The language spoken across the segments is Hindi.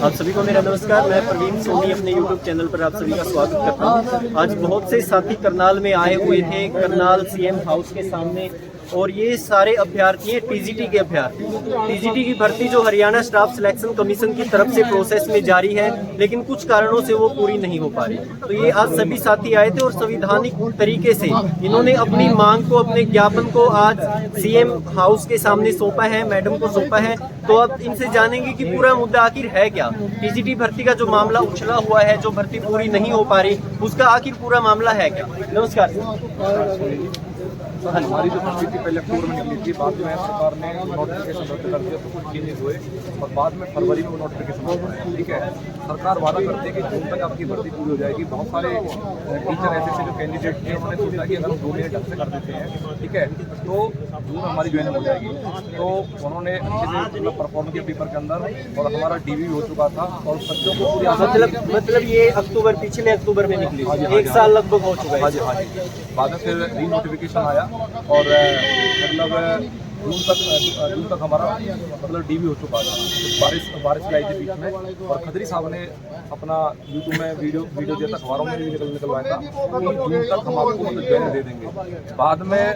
आप सभी को मेरा नमस्कार। मैं प्रवीण सोनी अपने यूट्यूब चैनल पर आप सभी का स्वागत करता हूं। आज बहुत से साथी करनाल में आए हुए थे, करनाल सीएम हाउस के सामने, और ये सारे अभ्यर्थी हैं टीजीटी के अभ्यर्थी। टीजीटी की भर्ती जो हरियाणा स्टाफ सिलेक्शन कमीशन की तरफ से प्रोसेस में जारी है, लेकिन कुछ कारणों से वो पूरी नहीं हो पा रही। तो ये आज सभी साथी आए थे और संवैधानिक तरीके से इन्होंने अपनी मांग को, अपने ज्ञापन को आज सीएम हाउस के सामने सौंपा है, मैडम को सौंपा है। तो अब इनसे जानेंगे कि पूरा मुद्दा आखिर है क्या। टीजीटी भर्ती का जो मामला उछला हुआ है, जो भर्ती पूरी नहीं हो पा रही, उसका आखिर पूरा मामला है क्या। नमस्कार। हमारी जो भर्ती थी पहले अक्टूबर में निकली थी, बाद में सरकार ने नोटिफिकेशन रद्द कर दिया, तो कुछ चेंजेस हुए और बाद में फरवरी में वो नोटिफिकेशन आता है। ठीक है, सरकार वादा करती है कि जून तक आपकी भर्ती पूरी हो जाएगी। बहुत सारे टीचर ऐसे जो कैंडिडेट थे, उन्होंने सोचा कि अगर हम 2 महीने ढंग से कर देते हैं, ठीक है, तो जून हमारी ज्वाइनिंग हो जाएगी। तो उन्होंने अच्छे से मतलब परफॉर्म किया पेपर के अंदर, और हमारा डीवी हो चुका था और बच्चों को पूरी मतलब ये अक्टूबर, पिछले अक्टूबर में निकली, 1 साल लगभग हो चुका है। हाँ जी। बाद में फिर री नोटिफिकेशन आया और मतलब जून तक हमारा मतलब डीवी हो चुका था। तो बारिश भी आई थी बीच में, और खदरी साहब ने अपना यूट्यूब में वीडियो दिया था, अखबारों में भी निकलवाया था कि जून तक हम आपको मतलब ज्वाइन दे देंगे। बाद में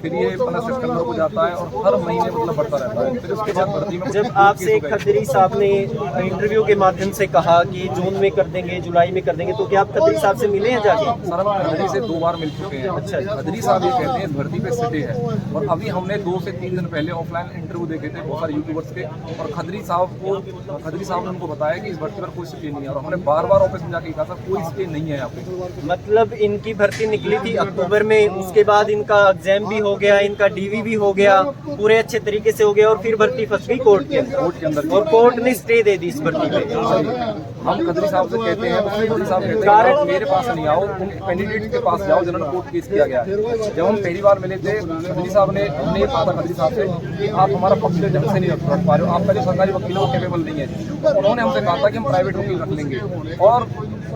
फिर ये 15 सितंबर को जाता है और हर महीने मतलब बढ़ता रहता है। फिर उसके बाद भर्ती में जब आपसे खदरी साहब ने इंटरव्यू के माध्यम से कहा कि जून में कर देंगे, जुलाई में कर देंगे, तो क्या आप खदरी साहब से मिले हैं जाके? सर, हम खदरी से 2 बार मिल चुके हैं। अच्छा, खदरी साहब ये कहते हैं भर्ती पे सिटे है, और अभी हमने 2 से 3 दिन पहले ऑफलाइन इंटरव्यू देखे थे बहुत सारे यूट्यूबर्स के, और खदरी साहब ने उनको बताया कि इस भर्ती पर कोई स्टे नहीं है, और हमने बार ऑफिस में जाके कहा था कोई स्टे नहीं है यहाँ पे। मतलब इनकी भर्ती निकली थी अक्टूबर में, उसके बाद इनका एग्जाम भी हो गया, इनका डीवी भी हो गया, पूरे अच्छे तरीके से हो गया, और फिर भर्ती फंस गई कोर्ट के अंदर, और कोर्ट ने स्टे दे दी इस भर्ती पे। हम खदरी साहब से कहते हैं, खदरी साहब कहते हैं मेरे पास नहीं आओ, उन कैंडिडेट के पास जाओ जिन्होंने कोर्ट केस किया गया है। जब हम पहली बार मिले थे, खदरी साहब ने हमने ये कहा था खदरी साहब से कि आप हमारा पक्ष ढंग से नहीं रख पा रहे हो, आपका जो सरकारी वकील है वो कैपेबल नहीं है। तो उन्होंने हमसे कहा था कि हम प्राइवेट वकील रख लेंगे, और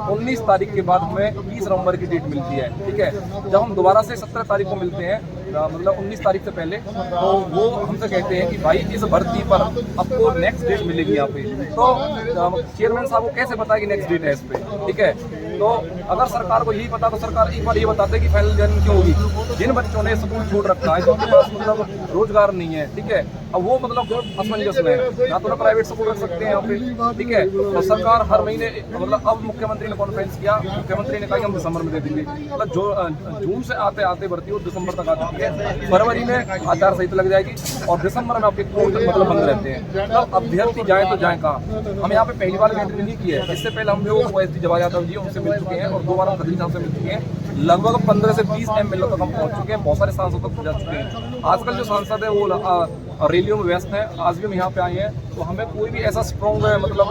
19 तारीख के बाद हमें 20 नवंबर की डेट मिलती है। ठीक है, जब हम दोबारा से 17 तारीख को मिलते हैं, मतलब 19 तारीख से पहले, तो वो हमसे कहते हैं कि भाई इस भर्ती पर आपको नेक्स्ट डेट मिलेगी यहाँ पे। तो चेयरमैन साहब को कैसे पता है कि नेक्स्ट डेट है इस पे? ठीक है, तो अगर सरकार को यही पता, तो सरकार एक बार ये बताते कि फाइनल ज्वाइनिंग क्यों होगी। जिन बच्चों ने स्कूल छोड़ रखा है, जिनके पास मतलब रोजगार नहीं है, ठीक है, अब वो मतलब असमंजस में है, ना तो प्राइवेट स्कूल रख सकते हैं यहाँ पे। ठीक है, और सरकार हर महीने मतलब अब मुख्यमंत्री ने कॉन्फ्रेंस किया, मुख्यमंत्री ने कहा कि हम दिसंबर में दे देंगे। मतलब जो जून से आते आते भर्ती वो दिसंबर तक आ चुकी है, फरवरी में आचार संहिता लग जाएगी, और दिसंबर में आपके कोर्ट मतलब बंद रहते हैं। तब अभ्यर्थी जाए तो जाए कहाँ? हम यहाँ पे पहली बार एंट्री नहीं की है, इससे पहले हम जो OSD जवाहर यादव जी उनसे मिल चुके हैं, और 2 बार हम खदरी साहब से मिल चुके हैं। लगभग 15 से 20 MLA तक हम पहुँच चुके हैं, बहुत सारे सांसदों तक जा चुके हैं। आजकल जो सांसद है वो रैलियों में व्यस्त है। आज भी हम यहाँ पे आए हैं, तो हमें कोई भी ऐसा स्ट्रॉन्ग मतलब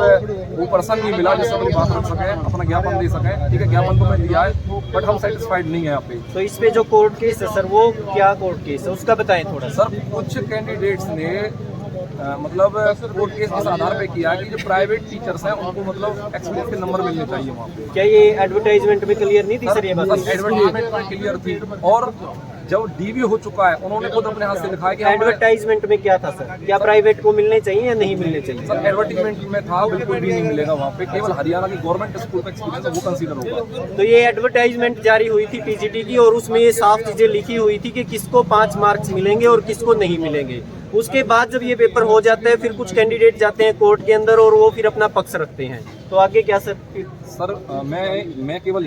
वो पर्सन नहीं मिला जिससे अपनी बात रख सके, अपना ज्ञापन दे सके। ठीक है, ज्ञापन तो मैं दिया है, बट हम सेटिस्फाइड नहीं है यहाँ पे। तो इस पे जो कोर्ट केस है सर, वो क्या कोर्ट केस है, उसका बताएं थोड़ा। सर, कुछ कैंडिडेट्स ने मतलब कोर्ट केस इस आधार पे किया कि जो प्राइवेट टीचर्स हैं उनको मतलब एक्सपीरियंस के नंबर मिलने चाहिए वहाँ पे। क्या ये एडवर्टाइजमेंट में क्लियर नहीं थी सर? ये बात एडवर्टाइजमेंट में क्लियर थी, और जब डीवी हो चुका है उन्होंने खुद अपने हाथ से लिखा है कि एडवर्टाइजमेंट में क्या था सर? क्या प्राइवेट को मिलने चाहिए या नहीं मिलने चाहिए? सर, एडवर्टाइजमेंट में था बिल्कुल भी नहीं मिलेगा वहाँ पे, केवल हरियाणा की गवर्नमेंट स्कूल का एक्सपीरियंस है वो कंसीडर होगा। तो ये एडवर्टाइजमेंट जारी हुई थी टीजीटी की, और उसमें ये साफ चीजें लिखी हुई थी कि किसको 5 मार्क्स मिलेंगे और किसको नहीं मिलेंगे। उसके बाद जब ये पेपर हो जाता है, फिर कुछ कैंडिडेट जाते हैं कोर्ट के अंदर और वो फिर अपना पक्ष रखते हैं। तो आगे क्या सर? सर, मैं केवल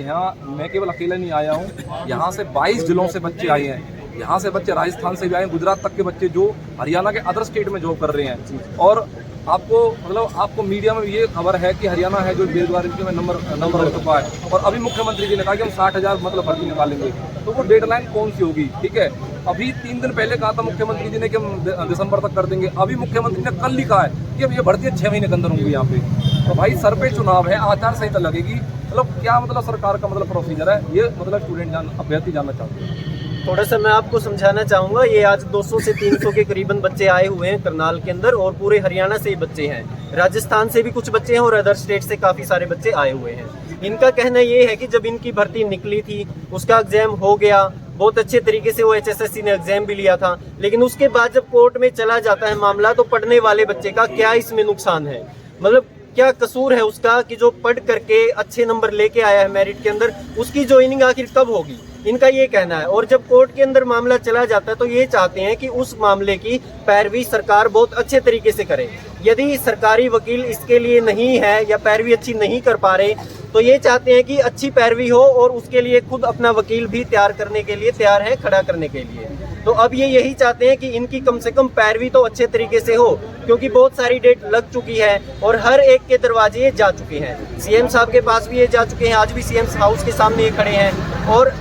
अकेला नहीं आया हूँ, यहाँ से 22 जिलों से बच्चे आए हैं। यहाँ से बच्चे राजस्थान से भी आए हैं, गुजरात तक के बच्चे जो हरियाणा के अदर स्टेट में जॉब कर रहे हैं। और आपको मीडिया में ये खबर है कि हरियाणा है जो बेरोजगारी में नंबर हो चुका है, और अभी मुख्यमंत्री जी ने कहा कि हम 60,000 मतलब भर्ती निकालेंगे। तो वो डेडलाइन कौन सी होगी? ठीक है, अभी 3 दिन पहले कहा था मुख्यमंत्री जी ने कि हम दिसंबर तक कर देंगे, अभी मुख्यमंत्री ने कल लिखा है कि अब ये भर्ती 6 महीने के अंदर होंगी यहाँ पे। तो भाई सर पे चुनाव है, आचार संहिता लगेगी, मतलब क्या मतलब सरकार का मतलब प्रोसीजर है ये, मतलब अभ्यर्थी जानना चाहते हैं। थोड़ा सा मैं आपको समझाना चाहूँगा। ये आज 200 से 300 के करीबन बच्चे आए हुए हैं करनाल के अंदर, और पूरे हरियाणा से ही बच्चे हैं, राजस्थान से भी कुछ बच्चे हैं, और अदर स्टेट से काफ़ी सारे बच्चे आए हुए हैं। इनका कहना ये है कि जब इनकी भर्ती निकली थी, उसका एग्जाम हो गया, बहुत अच्छे तरीके से वो HSSC ने एग्जाम भी लिया था, लेकिन उसके बाद जब कोर्ट में चला जाता है मामला, तो पढ़ने वाले बच्चे का क्या इसमें नुकसान है? मतलब क्या कसूर है उसका कि जो पढ़ करके अच्छे नंबर लेके आया है मेरिट के अंदर, उसकी ज्वाइनिंग आखिर कब होगी, इनका ये कहना है। और जब कोर्ट के अंदर मामला चला जाता है तो ये चाहते हैं कि उस मामले की पैरवी सरकार बहुत अच्छे तरीके से करे। यदि सरकारी वकील इसके लिए नहीं है या पैरवी अच्छी नहीं कर पा रहे तो ये चाहते हैं कि अच्छी पैरवी हो और उसके लिए खुद अपना वकील भी तैयार करने के लिए तैयार है, खड़ा करने के लिए। तो अब ये यही चाहते हैं कि इनकी कम से कम पैरवी तो अच्छे तरीके से हो, क्योंकि बहुत सारी डेट लग चुकी है और हर एक के दरवाजे ये जा चुके हैं। सीएम साहब के पास भी ये जा चुके हैं, आज भी सीएम हाउस के सामने ये खड़े हैं, और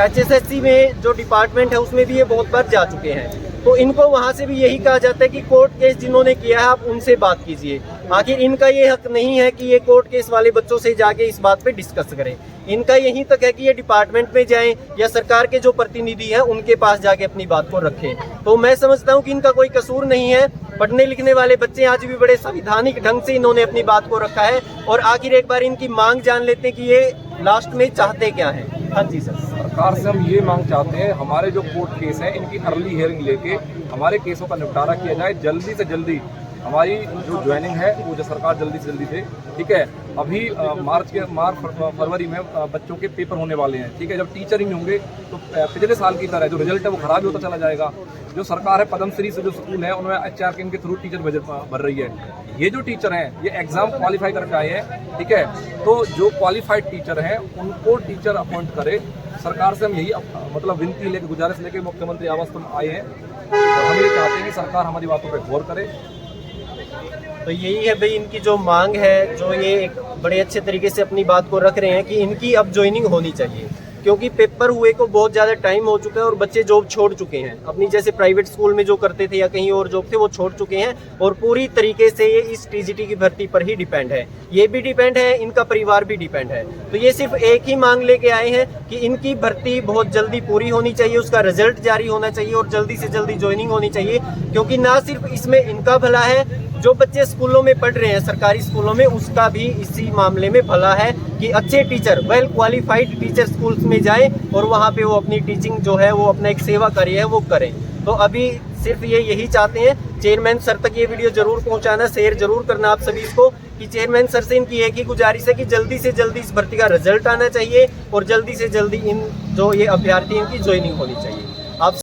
HSSC में जो डिपार्टमेंट है उसमें भी ये बहुत बार जा चुके हैं। तो इनको वहां से भी यही कहा जाता है कि कोर्ट केस जिन्होंने किया है आप उनसे बात कीजिए। आखिर इनका ये हक नहीं है कि ये कोर्ट केस वाले बच्चों से जाके इस बात पे डिस्कस करें। इनका यहीं तक है कि ये डिपार्टमेंट में जाएं या सरकार के जो प्रतिनिधि हैं उनके पास जाके अपनी बात को रखें। तो मैं समझता हूँ कि इनका कोई कसूर नहीं है। पढ़ने लिखने वाले बच्चे आज भी बड़े संवैधानिक ढंग से इन्होंने अपनी बात को रखा है। और आखिर एक बार इनकी मांग जान लेते हैं कि ये लास्ट में चाहते क्या है। हाँ जी सर। सरकार से हम ये मांग चाहते हैं, हमारे जो कोर्ट केस हैं इनकी अर्ली हियरिंग लेके हमारे केसों का निपटारा किया जाए जल्दी से जल्दी। हमारी जो ज्वाइनिंग है वो जो सरकार जल्दी से जल्दी दे, ठीक है। अभी फरवरी में बच्चों के पेपर होने वाले हैं, ठीक है। जब टीचर ही नहीं होंगे तो पिछले साल की तरह जो रिजल्ट है वो खराब ही होता चला जाएगा। जो सरकार है पद्मश्री से जो स्कूल है उन्होंने HRK के थ्रू टीचर भर रही है। ये जो टीचर हैं ये एग्जाम क्वालिफाई करके आए हैं, ठीक है। तो जो क्वालिफाइड टीचर हैं उनको टीचर अपॉइंट करे। सरकार से हम यही मतलब विनती लेके, गुजारिश लेके मुख्यमंत्री आवास पर आए हैं और हम ये चाहते हैं कि सरकार हमारी बातों पर गौर करे। तो यही है भाई इनकी जो मांग है, जो ये एक बड़े अच्छे तरीके से अपनी बात को रख रहे हैं कि इनकी अब ज्वाइनिंग होनी चाहिए, क्योंकि पेपर हुए को बहुत ज़्यादा टाइम हो चुका है और बच्चे जॉब छोड़ चुके हैं। अपनी जैसे प्राइवेट स्कूल में जो करते थे या कहीं और जॉब थे वो छोड़ चुके हैं और पूरी तरीके से ये इस TGT की भर्ती पर ही डिपेंड है। ये भी डिपेंड है, इनका परिवार भी डिपेंड है। तो ये सिर्फ एक ही मांग लेके आए हैं कि इनकी भर्ती बहुत जल्दी पूरी होनी चाहिए, उसका रिजल्ट जारी होना चाहिए और जल्दी से जल्दी ज्वाइनिंग होनी चाहिए। क्योंकि ना सिर्फ इसमें इनका भला है, जो बच्चे स्कूलों में पढ़ रहे हैं सरकारी स्कूलों में, उसका भी इसी मामले में भला है कि अच्छे teacher, well qualified teacher schools में जाएं और वहाँ पे वो अपनी टीचिंग जो है वो अपना एक सेवा कार्य है वो करें। तो अभी सिर्फ ये यही चाहते हैं। चेयरमैन सर तक ये वीडियो जरूर पहुँचाना, शेयर जरूर करना आप सभी इसको, कि चेयरमैन सर से इनकी एक ही गुजारिश है कि जल्दी से जल्दी इस भर्ती का रिजल्ट आना चाहिए और जल्दी से जल्दी इन जो ये अभ्यर्थी इनकी ज्वाइनिंग होनी चाहिए।